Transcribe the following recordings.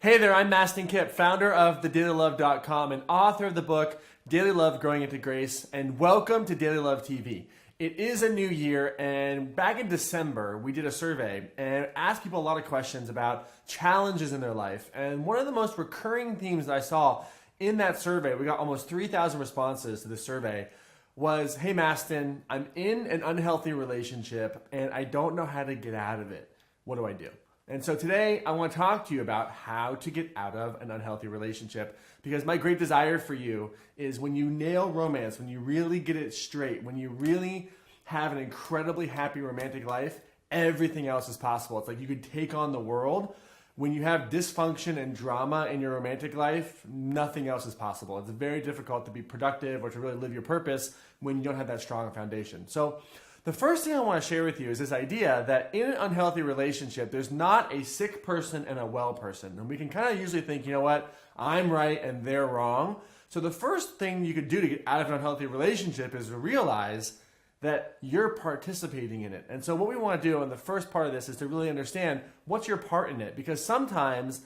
Hey there, I'm Mastin Kipp, founder of thedailylove.com and author of the book Daily Love Growing into Grace, and welcome to Daily Love TV. It is a new year, and back in December, we did a survey and asked people a lot of questions about challenges in their life. And one of the most recurring themes that I saw in that survey, we got almost 3,000 responses to this survey, was, hey Mastin, I'm in an unhealthy relationship and I don't know how to get out of it. What do I do? And so today I want to talk to you about how to get out of an unhealthy relationship, because my great desire for you is when you nail romance, when you really get it straight, when you really have an incredibly happy romantic life, everything else is possible. It's like you could take on the world. When you have dysfunction and drama in your romantic life, nothing else is possible. It's very difficult to be productive or to really live your purpose when you don't have that strong foundation. So the first thing I want to share with you is this idea that in an unhealthy relationship, there's not a sick person and a well person. And we can kind of usually think, you know what, I'm right and they're wrong. So the first thing you could do to get out of an unhealthy relationship is to realize that you're participating in it. And so what we want to do in the first part of this is to really understand what's your part in it. Because sometimes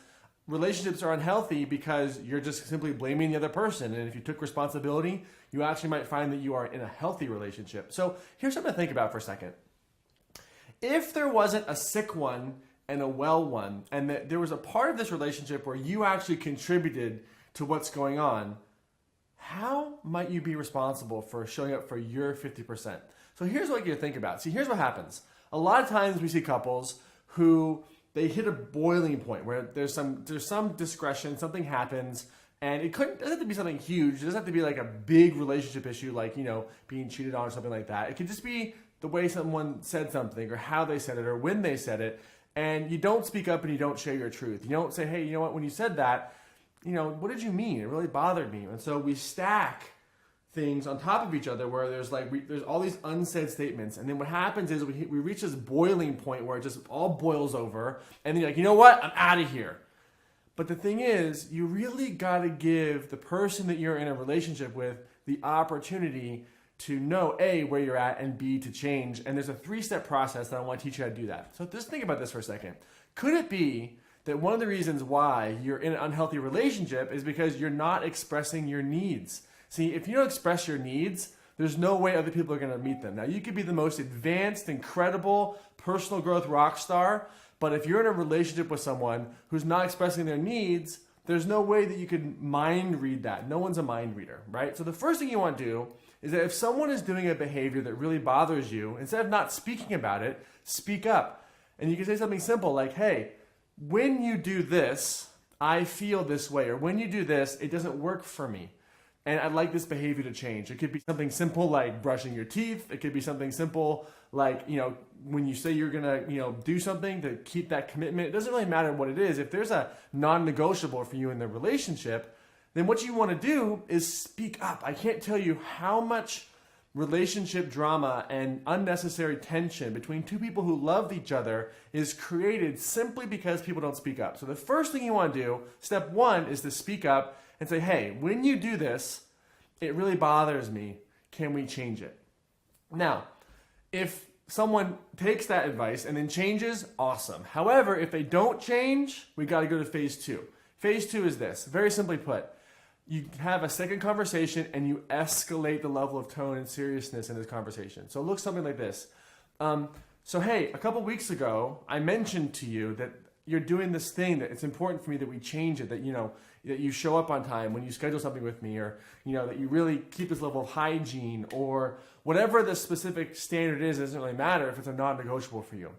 relationships are unhealthy because you're just simply blaming the other person. And if you took responsibility, you actually might find that you are in a healthy relationship. So here's something to think about for a second. If there wasn't a sick one and a well one, and that there was a part of this relationship where you actually contributed to what's going on, how might you be responsible for showing up for your 50%? So here's what you think about. See, here's what happens. A lot of times we see couples who they hit a boiling point where there's some discretion, something happens, and it doesn't have to be something huge. It doesn't have to be like a big relationship issue like, being cheated on or something like that. It could just be the way someone said something or how they said it or when they said it, and you don't speak up and you don't share your truth. You don't say, hey, you know what, when you said that, what did you mean? It really bothered me. And so we stack things on top of each other where there's all these unsaid statements. And then what happens is we reach this boiling point where it just all boils over. And then you're like, you know what? I'm out of here. But the thing is, you really got to give the person that you're in a relationship with the opportunity to know, A, where you're at, and B, to change. And there's a 3-step process that I want to teach you how to do that. So just think about this for a second. Could it be that one of the reasons why you're in an unhealthy relationship is because you're not expressing your needs? See, if you don't express your needs, there's no way other people are going to meet them. Now, you could be the most advanced, incredible personal growth rock star, but if you're in a relationship with someone who's not expressing their needs, there's no way that you could mind read that. No one's a mind reader, right? So the first thing you want to do is that if someone is doing a behavior that really bothers you, instead of not speaking about it, speak up. And you can say something simple like, hey, when you do this, I feel this way, or when you do this, it doesn't work for me. And I'd like this behavior to change. It could be something simple like brushing your teeth. It could be something simple like, when you say you're going to, do something to keep that commitment. It doesn't really matter what it is. If there's a non-negotiable for you in the relationship, then what you want to do is speak up. I can't tell you how much relationship drama and unnecessary tension between two people who love each other is created simply because people don't speak up. So the first thing you want to do, step 1, is to speak up and say, hey, when you do this, it really bothers me. Can we change it? Now, if someone takes that advice and then changes, awesome. However, if they don't change, we got to go to phase 2. Phase 2 is this, very simply put. You have a second conversation and you escalate the level of tone and seriousness in this conversation. So it looks something like this. So hey, a couple weeks ago, I mentioned to you that you're doing this thing that it's important for me that we change it, that that you show up on time when you schedule something with me, or that you really keep this level of hygiene, or whatever the specific standard is. It doesn't really matter if it's a non-negotiable for you.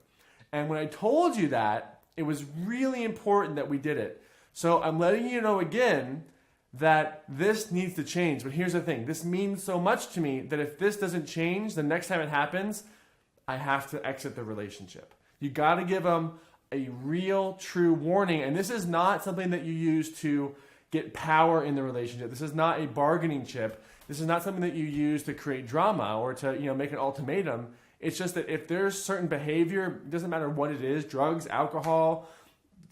And when I told you that, it was really important that we did it. So I'm letting you know again that this needs to change. But here's the thing. This means so much to me that if this doesn't change, the next time it happens, I have to exit the relationship. You got to give them a real, true warning. And this is not something that you use to get power in the relationship. This is not a bargaining chip. This is not something that you use to create drama or to make an ultimatum. It's just that if there's certain behavior, it doesn't matter what it is, drugs, alcohol,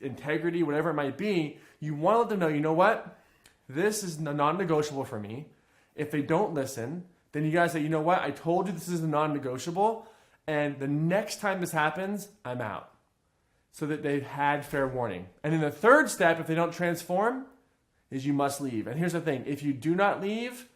integrity, whatever it might be, you want to let them know, you know what? This is non-negotiable for me. If they don't listen, then you guys say, you know what? I told you this is a non-negotiable, and the next time this happens, I'm out. so that they've had fair warning. And then the third step, if they don't transform, is you must leave. And here's the thing, if you do not leave,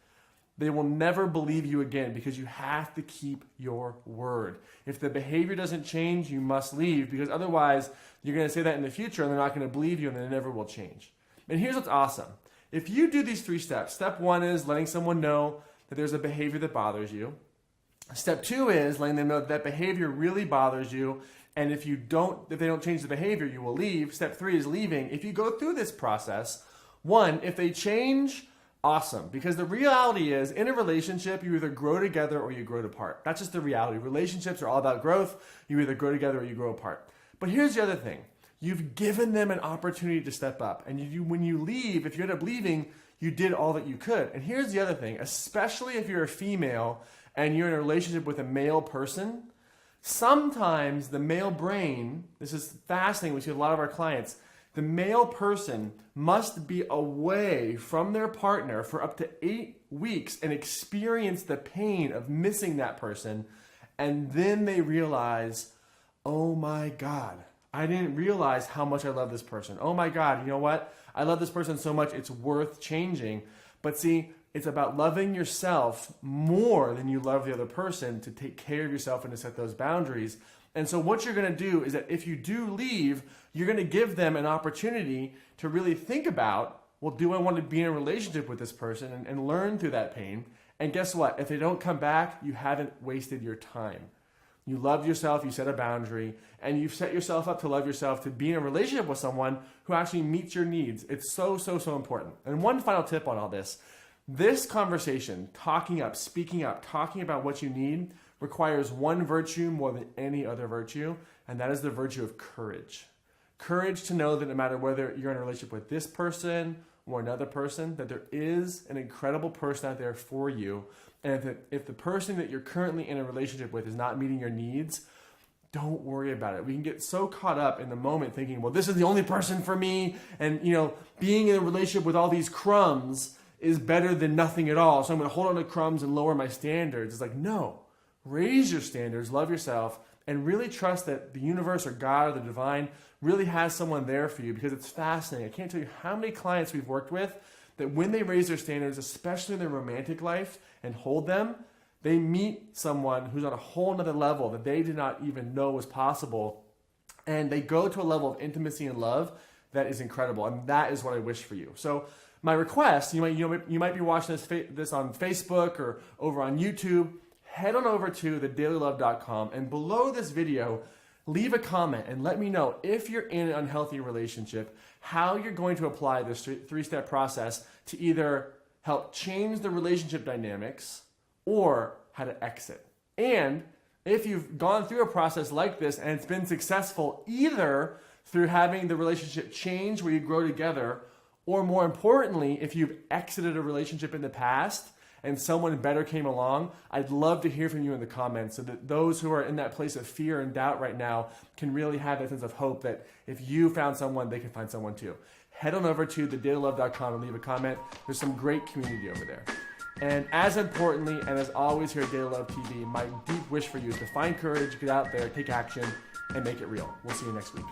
they will never believe you again because you have to keep your word. If the behavior doesn't change, you must leave because otherwise you're going to say that in the future and they're not going to believe you and they never will change. And here's what's awesome. If you do these 3 steps, step 1 is letting someone know that there's a behavior that bothers you. Step 2 is letting them know that behavior really bothers you. And if they don't change the behavior, you will leave. Step 3 is leaving. If you go through this process, 1, if they change, awesome. Because the reality is, in a relationship, you either grow together or you grow apart. That's just the reality. Relationships are all about growth. You either grow together or you grow apart. But here's the other thing. You've given them an opportunity to step up. And when you leave, if you end up leaving, you did all that you could. And here's the other thing, especially if you're a female and you're in a relationship with a male person, sometimes the male brain, this is fascinating, we see a lot of our clients, the male person must be away from their partner for up to 8 weeks and experience the pain of missing that person. And then they realize, oh my God, I didn't realize how much I love this person. Oh my God, you know what? I love this person so much, it's worth changing. But see, it's about loving yourself more than you love the other person to take care of yourself and to set those boundaries. And so what you're going to do is that if you do leave, you're going to give them an opportunity to really think about, well, do I want to be in a relationship with this person and learn through that pain? And guess what? If they don't come back, you haven't wasted your time. You love yourself, you set a boundary, and you've set yourself up to love yourself, to be in a relationship with someone who actually meets your needs. It's so, so, so important. And one final tip on all this. This conversation, talking up, speaking up, talking about what you need, requires one virtue more than any other virtue, and that is the virtue of courage. Courage to know that no matter whether you're in a relationship with this person or another person, that there is an incredible person out there for you. And if the person that you're currently in a relationship with is not meeting your needs, don't worry about it. We can get so caught up in the moment thinking, well, this is the only person for me. And, being in a relationship with all these crumbs is better than nothing at all. So I'm going to hold on to crumbs and lower my standards. It's like, no, raise your standards, love yourself, and really trust that the universe or God or the divine really has someone there for you, because it's fascinating. I can't tell you how many clients we've worked with that when they raise their standards, especially in their romantic life, and hold them, they meet someone who's on a whole nother level that they did not even know was possible. And they go to a level of intimacy and love that is incredible. And that is what I wish for you. So my request, you might be watching this on Facebook or over on YouTube. Head on over to thedailylove.com, and below this video, leave a comment and let me know if you're in an unhealthy relationship, how you're going to apply this 3-step process to either help change the relationship dynamics or how to exit. And if you've gone through a process like this and it's been successful either through having the relationship change where you grow together, or more importantly, if you've exited a relationship in the past and someone better came along, I'd love to hear from you in the comments so that those who are in that place of fear and doubt right now can really have that sense of hope that if you found someone, they can find someone too. Head on over to thedailylove.com and leave a comment. There's some great community over there. And as importantly, and as always here at Daily Love TV, my deep wish for you is to find courage, get out there, take action, and make it real. We'll see you next week.